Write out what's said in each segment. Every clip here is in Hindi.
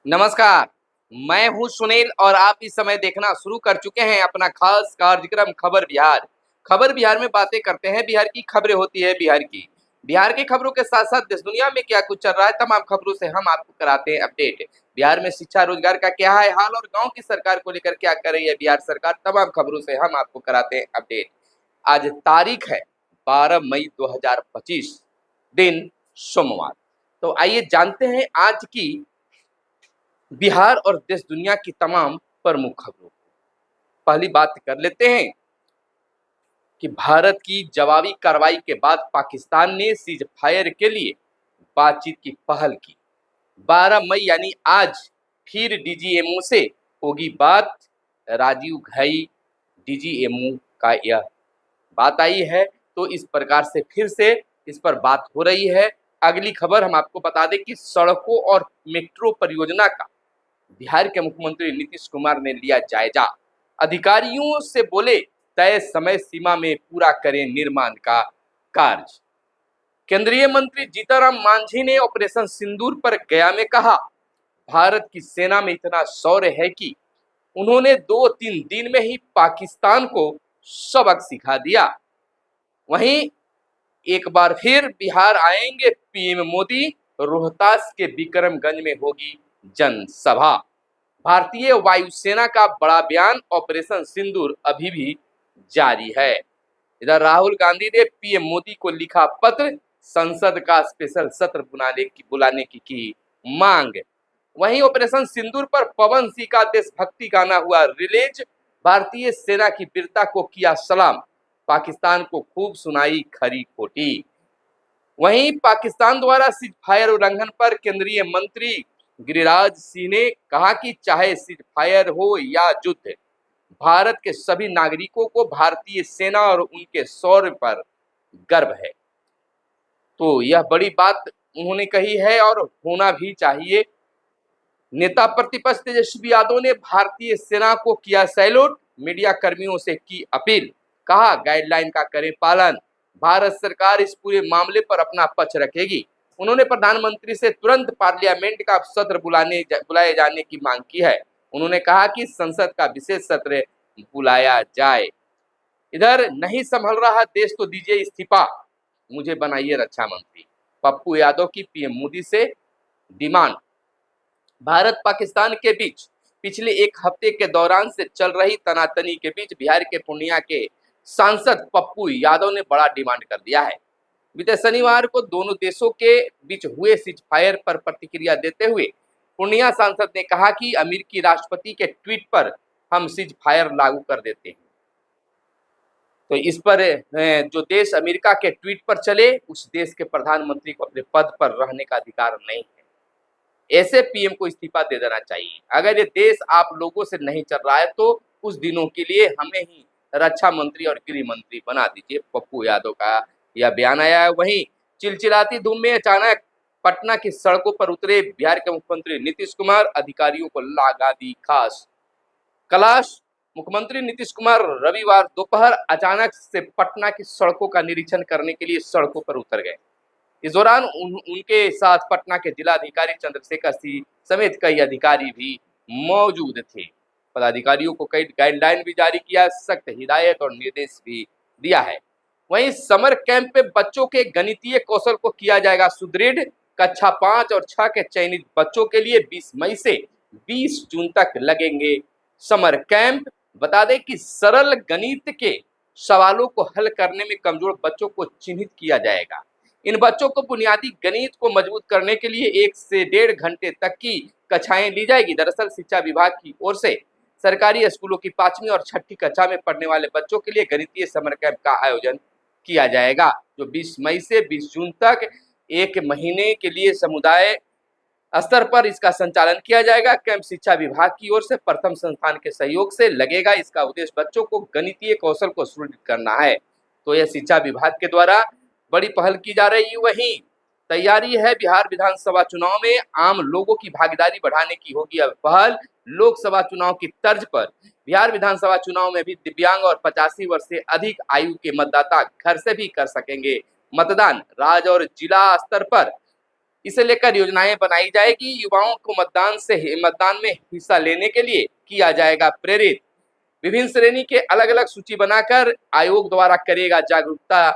नमस्कार, मैं हूं सुनील और आप इस समय देखना शुरू कर चुके हैं अपना खास कार्यक्रम खबर बिहार। खबर बिहार में बातें करते हैं बिहार की, खबरें होती है बिहार की। बिहार की खबरों के साथ साथ देश दुनिया में क्या कुछ चल रहा है तमाम खबरों से हम आपको कराते हैं अपडेट। बिहार में शिक्षा रोजगार का क्या है हाल और गांव की सरकार को लेकर क्या कर रही है बिहार सरकार, तमाम खबरों से हम आपको कराते हैं अपडेट। आज तारीख है 12 मई 2025, दिन सोमवार। तो आइए जानते हैं आज की बिहार और देश दुनिया की तमाम प्रमुख खबरों को। पहली बात कर लेते हैं कि भारत की जवाबी कार्रवाई के बाद पाकिस्तान ने सीज फायर के लिए बातचीत की पहल की। 12 मई यानी आज फिर डीजीएमओ से होगी बात। राजीव घई डीजीएमओ का यह बात आई है, तो इस प्रकार से फिर से इस पर बात हो रही है। अगली खबर हम आपको बता दें कि सड़कों और मेट्रो परियोजना का बिहार के मुख्यमंत्री नीतीश कुमार ने लिया जायजा। अधिकारियों से बोले तय समय सीमा में पूरा करें निर्माण का कार्य। केंद्रीय मंत्री जीतनराम मांझी ने ऑपरेशन सिंदूर पर गया में कहा, भारत की सेना में इतना शौर्य है कि उन्होंने 2-3 दिन में ही पाकिस्तान को सबक सिखा दिया। वहीं एक बार फिर बिहार आएंगे पीएम मोदी, रोहतास के विक्रमगंज में होगी जनसभा। भारतीय वायुसेना का बड़ा बयान, ऑपरेशन सिंदूर अभी भी जारी है। इधर राहुल गांधी ने पीएम मोदी को लिखा पत्र, संसद का स्पेशल सत्र बुलाने की मांग। वहीं ऑपरेशन सिंदूर पर पवन सिंह का देशभक्ति गाना हुआ रिलीज। भारतीय सेना की वीरता को किया सलाम, पाकिस्तान को खूब सुनाई खरी खोटी। वहीं पाकिस्तान द्वारा सीज फायर उल्लंघन पर केंद्रीय मंत्री गिरिराज सिंह ने कहा कि चाहे सीज फायर हो या युद्ध, भारत के सभी नागरिकों को भारतीय सेना और उनके शौर्य पर गर्व है। तो यह बड़ी बात उन्होंने कही है और होना भी चाहिए। नेता प्रतिपक्ष तेजस्वी यादव ने भारतीय सेना को किया सैल्यूट, मीडिया कर्मियों से की अपील, कहा गाइडलाइन का करें पालन, भारत सरकार इस पूरे मामले पर अपना पक्ष रखेगी। उन्होंने प्रधानमंत्री से तुरंत पार्लियामेंट का सत्र बुलाए जाने की मांग की है। उन्होंने कहा कि संसद का विशेष सत्र बुलाया जाए। इधर नहीं संभल रहा देश तो दीजिए इस्तीफा, मुझे बनाइए रक्षा मंत्री, पप्पू यादव की पीएम मोदी से डिमांड। भारत पाकिस्तान के बीच पिछले एक हफ्ते के दौरान से चल रही तनातनी के बीच बिहार के पूर्णिया के सांसद पप्पू यादव ने बड़ा डिमांड कर दिया है। बीते शनिवार को दोनों देशों के बीच हुए सीज फायर पर प्रतिक्रिया देते हुए पूर्णिया सांसद ने कहा कि अमेरिकी राष्ट्रपति के ट्वीट पर हम सीज फायर लागू कर देते हैं। तो इस पर जो देश अमेरिका के ट्वीट पर चले, उस देश के प्रधानमंत्री को अपने पद पर रहने का अधिकार नहीं है। ऐसे पीएम को इस्तीफा दे देना चाहिए। अगर ये देश आप लोगों से नहीं चल रहा है तो कुछ दिनों के लिए हमें ही रक्षा मंत्री और गृह मंत्री बना दीजिए। पप्पू यादव का यह बयान आया है। वहीं चिलचिलाती धूप में अचानक पटना की सड़कों पर उतरे बिहार के मुख्यमंत्री नीतीश कुमार, अधिकारियों को लगा दी खास क्लास। मुख्यमंत्री नीतीश कुमार रविवार दोपहर अचानक से पटना की सड़कों का निरीक्षण करने के लिए सड़कों पर उतर गए। इस दौरान उनके साथ पटना के जिलाधिकारी चंद्रशेखर सिंह समेत कई अधिकारी भी मौजूद थे। पदाधिकारियों को कई गाइडलाइन भी जारी किया, सख्त हिदायत और निर्देश भी दिया है। वहीं समर कैंप में बच्चों के गणितीय कौशल को किया जाएगा सुदृढ़। कक्षा 5 और 6 के चयनित बच्चों के लिए 20 मई से 20 जून तक लगेंगे समर कैंप। बता दें कि सरल गणित के सवालों को हल करने में कमजोर बच्चों को चिन्हित किया जाएगा। इन बच्चों को बुनियादी गणित को मजबूत करने के लिए 1 से 1.5 घंटे तक की कक्षाएं ली जाएगी। दरअसल शिक्षा विभाग की ओर से सरकारी स्कूलों की 5वीं और 6ठी कक्षा में पढ़ने वाले बच्चों के लिए गणितीय समर कैंप का आयोजन किया जाएगा, जो 20 मई से 20 जून तक 1 महीने के लिए समुदाय स्तर पर इसका संचालन किया जाएगा। कैंप शिक्षा विभाग की ओर से प्रथम संस्थान के सहयोग से लगेगा। इसका उद्देश्य बच्चों को गणितीय कौशल को सुदृढ़ करना है। तो यह शिक्षा विभाग के द्वारा बड़ी पहल की जा रही है। वहीं तैयारी है बिहार विधानसभा चुनाव में आम लोगों की भागीदारी बढ़ाने की होगी अब पहल। लोकसभा चुनाव की तर्ज पर बिहार विधानसभा चुनाव में भी दिव्यांग और 85 वर्ष से अधिक आयु के मतदाता घर से भी कर सकेंगे मतदान। राज्य और जिला स्तर पर इसे लेकर योजनाएं बनाई जाएगी। युवाओं को मतदान में हिस्सा लेने के लिए किया जाएगा प्रेरित। विभिन्न श्रेणी के अलग अलग सूची बनाकर आयोग द्वारा करेगा जागरूकता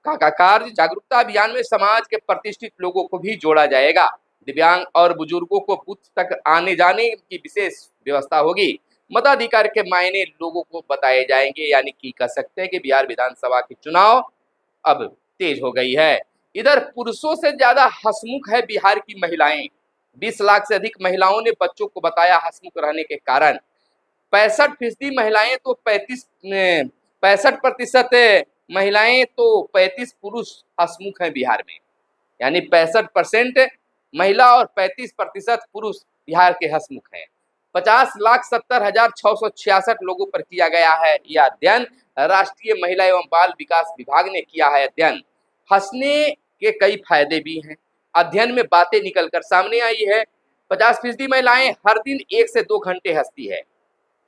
का कार्य। जागरूकता अभियान में समाज के प्रतिष्ठित लोगों को भी जोड़ा जाएगा। दिव्यांग और बुजुर्गों को बूथ तक आने जाने की विशेष व्यवस्था होगी। मताधिकार के मायने लोगों को बताए जाएंगे। यानी कि कह सकते हैं कि बिहार विधानसभा के चुनाव अब तेज हो गई है। इधर पुरुषों से ज्यादा हंसमुख है बिहार की महिलाएं। 20 लाख से अधिक महिलाओं ने बच्चों को बताया हंसमुख रहने के कारण। 65% महिलाएं तो 65% महिलाएं तो 35 पुरुष हंसमुख हैं बिहार में। यानी 65% महिला और 35% पुरुष बिहार के हंसमुख हैं। 50,70,666 लोगों पर किया गया है यह अध्ययन। राष्ट्रीय महिला एवं बाल विकास विभाग ने किया है अध्ययन। हंसने के कई फायदे भी हैं। अध्ययन में बातें निकलकर सामने आई है। 50% महिलाएं हर दिन 1 से 2 घंटे हंसती है।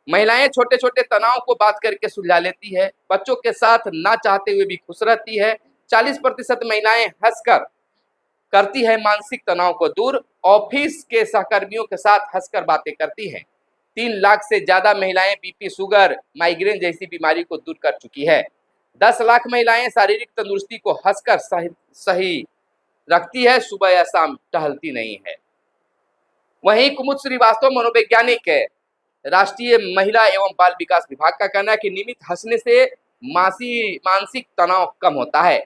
महिलाएं छोटे छोटे तनाव को बात करके सुलझा लेती है। बच्चों के साथ ना चाहते हुए भी खुश रहती है। 40% महिलाएं हंसकर करती है मानसिक तनाव को दूर। ऑफिस के सहकर्मियों के साथ हंसकर बातें करती हैं। 3 लाख से ज्यादा महिलाएं बीपी, शुगर, माइग्रेन जैसी बीमारी को दूर कर चुकी है। 10 लाख महिलाएं शारीरिक तंदुरुस्ती को हंसकर सही रखती है। सुबह या शाम टहलती नहीं है। वहीं कुमुद श्रीवास्तव मनोवैज्ञानिक है, राष्ट्रीय महिला एवं बाल विकास विभाग का कहना है कि नियमित हंसने से मानसिक तनाव कम होता है।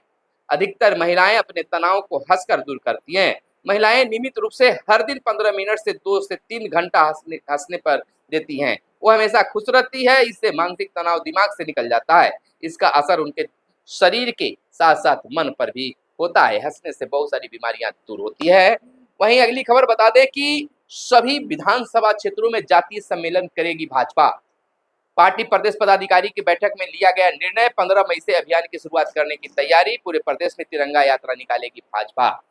अधिकतर महिलाएं अपने तनाव को हंसकर दूर करती हैं। महिलाएं नियमित रूप से हर दिन 15 मिनट से 2 से 3 घंटा हंसने पर देती हैं। वो हमेशा खुश रहती है। इससे मानसिक तनाव दिमाग से निकल जाता है। इसका असर उनके शरीर के साथ साथ मन पर भी होता है। हंसने से बहुत सारी बीमारियां दूर होती है। वहीं अगली खबर बता दें कि सभी विधानसभा क्षेत्रों में जातीय सम्मेलन करेगी भाजपा। पार्टी प्रदेश पदाधिकारी की बैठक में लिया गया निर्णय। 15 मई से अभियान की शुरुआत करने की तैयारी। पूरे प्रदेश में तिरंगा यात्रा निकालेगी भाजपा।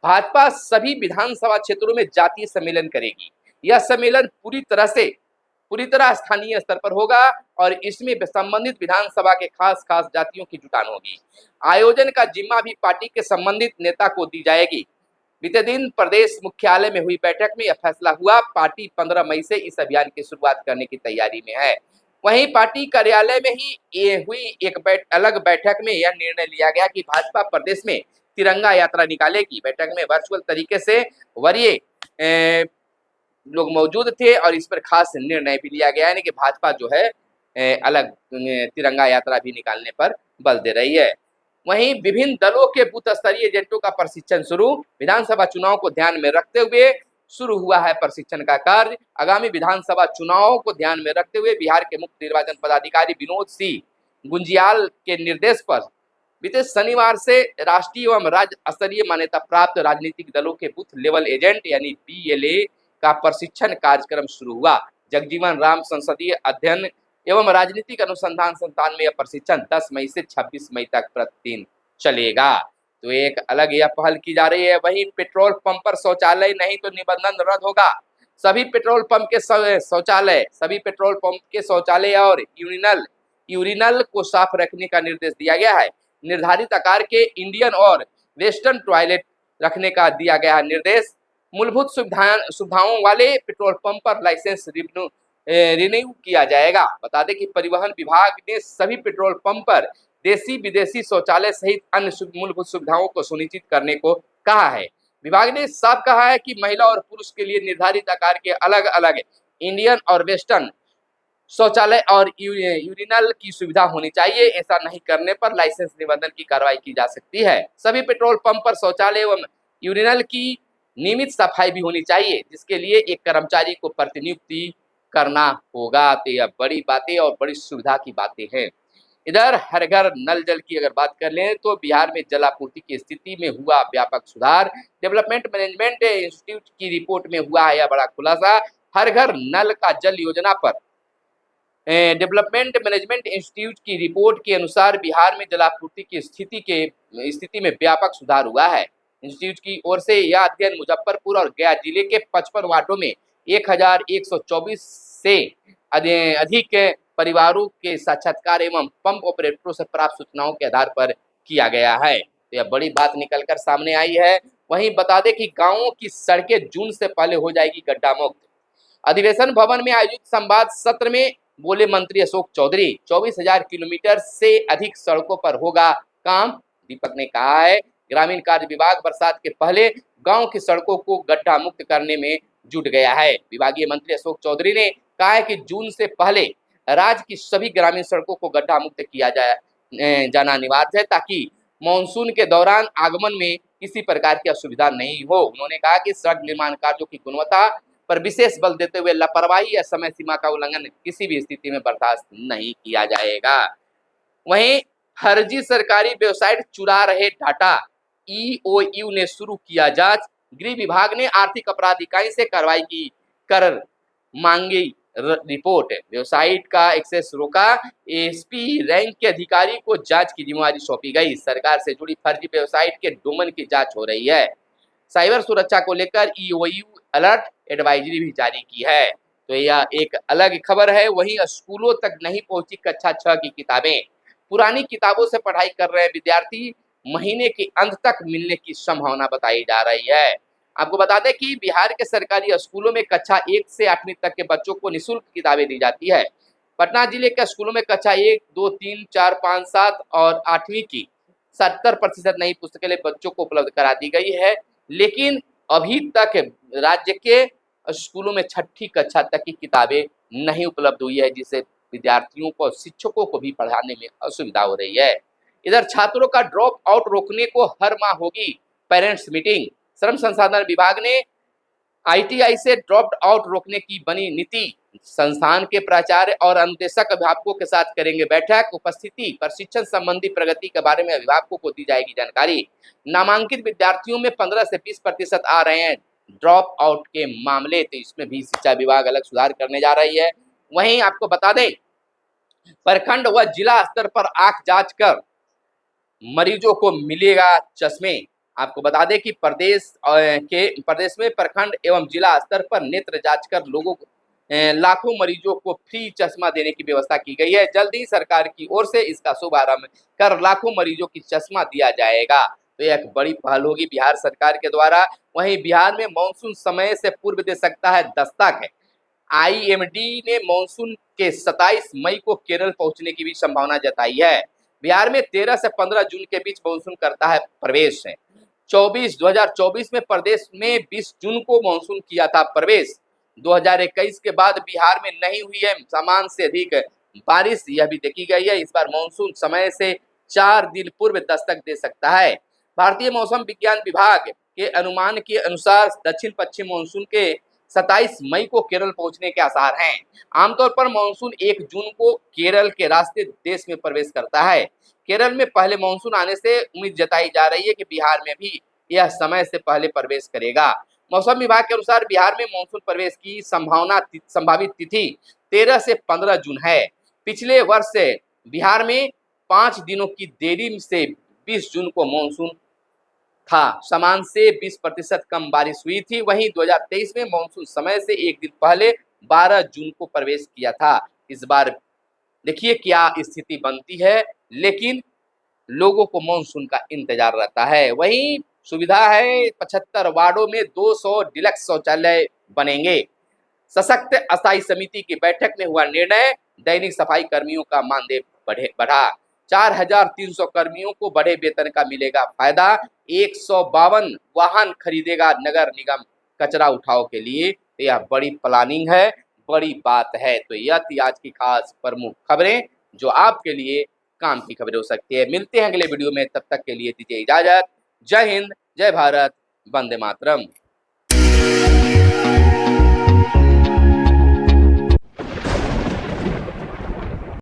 भाजपा सभी विधानसभा क्षेत्रों में जातीय सम्मेलन करेगी। यह सम्मेलन पूरी तरह स्थानीय स्तर पर होगा और इसमें संबंधित विधानसभा के खास जातियों की जुटान होगी। आयोजन का जिम्मा भी पार्टी के संबंधित नेता को दी जाएगी। बीते दिन प्रदेश मुख्यालय में हुई बैठक में यह फैसला हुआ। पार्टी 15 मई से इस अभियान की शुरुआत करने की तैयारी में है। वहीं पार्टी कार्यालय में ही हुई एक अलग बैठक में यह निर्णय लिया गया कि भाजपा प्रदेश में तिरंगा यात्रा निकालेगी। बैठक में वर्चुअल तरीके से वरीय लोग मौजूद थे और इस पर खास निर्णय भी लिया गया है कि भाजपा जो है अलग तिरंगा यात्रा भी निकालने पर बल दे रही है। वहीं विभिन्न दलों के बूथ स्तरीय एजेंटों का प्रशिक्षण शुरू। विधानसभा चुनाव को ध्यान में रखते हुए शुरू हुआ है प्रशिक्षण का कार्य। आगामी विधानसभा चुनाव को ध्यान में रखते हुए बिहार के मुख्य निर्वाचन पदाधिकारी विनोद सिंह गुंजियाल के निर्देश पर बीते शनिवार से राष्ट्रीय एवं राज्य स्तरीय मान्यता प्राप्त राजनीतिक दलों के बूथ लेवल एजेंट यानी BLA का प्रशिक्षण कार्यक्रम शुरू हुआ। जगजीवन राम संसदीय अध्ययन एवं राजनीतिक अनुसंधान संस्थान में यह प्रशिक्षण 10 मई से 26 मई तक प्रतिदिन चलेगा। तो एक अलग यह पहल की जा रही है। वहीं पेट्रोल पंप पर शौचालय नहीं तो निबंधन रद्द होगा। सभी पेट्रोल पंप के शौचालय और यूरिनल को साफ रखने का निर्देश दिया गया है। निर्धारित आकार के इंडियन और वेस्टर्न टॉयलेट रखने का दिया गया निर्देश। मूलभूत सुविधाओं वाले पेट्रोल पंप पर लाइसेंस रिन्यू किया जाएगा। बता दें कि परिवहन विभाग ने सभी पेट्रोल पंप पर देसी विदेशी शौचालय सहित अन्य मूलभूत सुविधाओं को सुनिश्चित करने को कहा है। विभाग ने साफ कहा है कि महिला और पुरुष के लिए निर्धारित आकार के अलग अलग इंडियन और वेस्टर्न शौचालय और यूरिनल की सुविधा होनी चाहिए। ऐसा नहीं करने पर लाइसेंस निबंधन की कार्रवाई की जा सकती है। सभी पेट्रोल पंप पर शौचालय एवं यूरिनल की नियमित सफाई भी होनी चाहिए, जिसके लिए एक कर्मचारी को प्रतिनियुक्ति करना होगा। तो यह बड़ी बातें और बड़ी सुविधा की बातें हैं। इधर हर घर नल जल की अगर बात कर लें तो बिहार में जलापूर्ति की स्थिति में हुआ व्यापक सुधार। डेवलपमेंट मैनेजमेंट इंस्टीट्यूट की रिपोर्ट में हुआ है यह बड़ा खुलासा। हर घर नल का जल योजना पर डेवलपमेंट मैनेजमेंट इंस्टीट्यूट की रिपोर्ट के अनुसार बिहार में जलापूर्ति की स्थिति में व्यापक सुधार हुआ है। इंस्टीट्यूट की ओर से यह अध्ययन मुजफ्फरपुर और गया जिले के 55 वार्डों में 1124 से अधिक परिवारों के साक्षात्कार एवं पंप ऑपरेटरों से प्राप्त सूचनाओं के आधार पर किया गया है। तो यह बड़ी बात निकलकर सामने आई है। वहीं बता दें कि गांवों की सड़कें जून से पहले हो जाएगी गड्ढा मुक्त। अधिवेशन भवन में आयोजित संवाद सत्र में बोले मंत्री अशोक चौधरी, 24,000 किलोमीटर से अधिक सड़कों पर होगा काम। दीपक ने कहा है ग्रामीण कार्य विभाग बरसात के पहले गांव की सड़कों को गड्ढा मुक्त करने में जुट गया है। विभागीय मंत्री अशोक चौधरी ने कहा है कि जून से पहले राज्य की सभी ग्रामीण सड़कों को गड्ढा मुक्त किया जाना अनिवार्य है, ताकि मानसून के दौरान आगमन में किसी प्रकार की असुविधा नहीं हो। उन्होंने कहा कि सड़क निर्माण कार्यों की गुणवत्ता पर विशेष बल देते हुए लापरवाही या समय सीमा का उल्लंघन किसी भी स्थिति में बर्दाश्त नहीं किया जाएगा। वहीं फर्जी सरकारी वेबसाइट चुरा रहे डाटा, ईओयू ने शुरू किया जांच। गृह विभाग ने आर्थिक अपराध इकाई से कार्रवाई की कर मांगी रिपोर्ट। वेबसाइट का एक्सेस रोका, एसपी रैंक के अधिकारी को जांच की जिम्मेदारी सौंपी गई। सरकार से जुड़ी फर्जी वेबसाइट के डोमेन की जांच हो रही है। साइबर सुरक्षा को लेकर ईओयू अलर्ट एडवाइजरी भी जारी की है। तो यह एक अलग खबर है। वहीं स्कूलों तक नहीं पहुंची कक्षा 6 की किताबें, पुरानी किताबों से पढ़ाई कर रहे विद्यार्थी, महीने के अंत तक मिलने की संभावना बताई जा रही है। आपको बता दें कि बिहार के सरकारी स्कूलों में कक्षा 1 से 8वीं तक के बच्चों को निःशुल्क किताबें दी जाती है। पटना जिले के स्कूलों में कक्षा 1, 2, 3, 4, 5, 7 और 8वीं की 70% नई पुस्तकें बच्चों को उपलब्ध करा दी गई है। लेकिन अभी तक राज्य के स्कूलों में 6ठी कक्षा तक की किताबें नहीं उपलब्ध हुई है, जिससे विद्यार्थियों को, शिक्षकों को भी पढ़ाने में असुविधा हो रही है। इधर छात्रों का ड्रॉप आउट रोकने को हर माह होगी पेरेंट्स मीटिंग। श्रम संसाधन विभाग ने आईटीआई से ड्रॉप आउट रोकने की बनी नीति। संस्थान के प्राचार्य और अनुदेशक अभिभावकों के साथ करेंगे बैठक। उपस्थिति, प्रशिक्षण संबंधी प्रगति के बारे में अभिभावकों को दी जाएगी जानकारी। नामांकित विद्यार्थियों में 15 से 20% आ रहे हैं ड्रॉप आउट के मामले, तो इसमें भी शिक्षा विभाग अलग सुधार करने जा रही है। वहीं आपको बता दें प्रखंड व जिला स्तर पर आंख जांच कर मरीजों को मिलेगा चश्मे। आपको बता दें कि प्रदेश में प्रखंड एवं जिला स्तर पर नेत्र जांच कर लोगों को लाखों मरीजों को फ्री चश्मा देने की व्यवस्था की गई है। जल्द ही सरकार की ओर से इसका शुभारंभ कर लाखों मरीजों की चश्मा दिया जाएगा। तो यह एक बड़ी पहल होगी बिहार सरकार के द्वारा। वहीं बिहार में मानसून समय से पूर्व दे सकता है दस्तक है। आईएमडी ने मानसून के 27 मई को केरल पहुंचने की भी संभावना जताई है। बिहार में 13 से 15 जून के बीच मानसून करता है प्रवेश। 2024 में प्रदेश में 20 जून को मानसून किया था प्रवेश। 2021 के बाद बिहार में नहीं हुई है सामान्य से अधिक बारिश, यह भी देखी गई है। इस बार मानसून समय से 4 दिन पूर्व दस्तक दे सकता है। भारतीय मौसम विज्ञान विभाग के अनुमान के अनुसार दक्षिण पश्चिम मानसून के 27 मई को केरल पहुंचने के आसार हैं। आमतौर पर मानसून 1 जून को केरल के रास्ते देश में प्रवेश करता है। केरल में पहले मानसून आने से उम्मीद जताई जा रही है कि बिहार में भी यह समय से पहले प्रवेश करेगा। मौसम विभाग के अनुसार बिहार में मानसून प्रवेश की संभावित तिथि 13 से 15 जून है। पिछले वर्ष बिहार में 5 दिनों की देरी से 20 जून को मानसून था। सामान्य से 20% कम बारिश हुई थी। वहीं 2023 में मानसून समय से 1 दिन पहले 12 जून को प्रवेश किया था। इस बार देखिए क्या स्थिति बनती है, लेकिन लोगों को मानसून का इंतजार रहता है। वहीं सुविधा है 75 वार्डों में 200 डिलक्स शौचालय बनेंगे। सशक्त अस्थायी समिति की बैठक में हुआ निर्णय। दैनिक सफाई कर्मियों का मानदेय बढ़ा। 4,300 कर्मियों को बढ़े वेतन का मिलेगा फायदा। 152 वाहन खरीदेगा नगर निगम कचरा उठाव के लिए। तो यह बड़ी प्लानिंग है, बड़ी बात है। तो यह थी आज की खास प्रमुख खबरें जो आपके लिए काम की खबरें हो सकती है। मिलते हैं अगले वीडियो में, तब तक के लिए दीजिए इजाजत। जय हिंद, जय भारत, वंदे मातरम।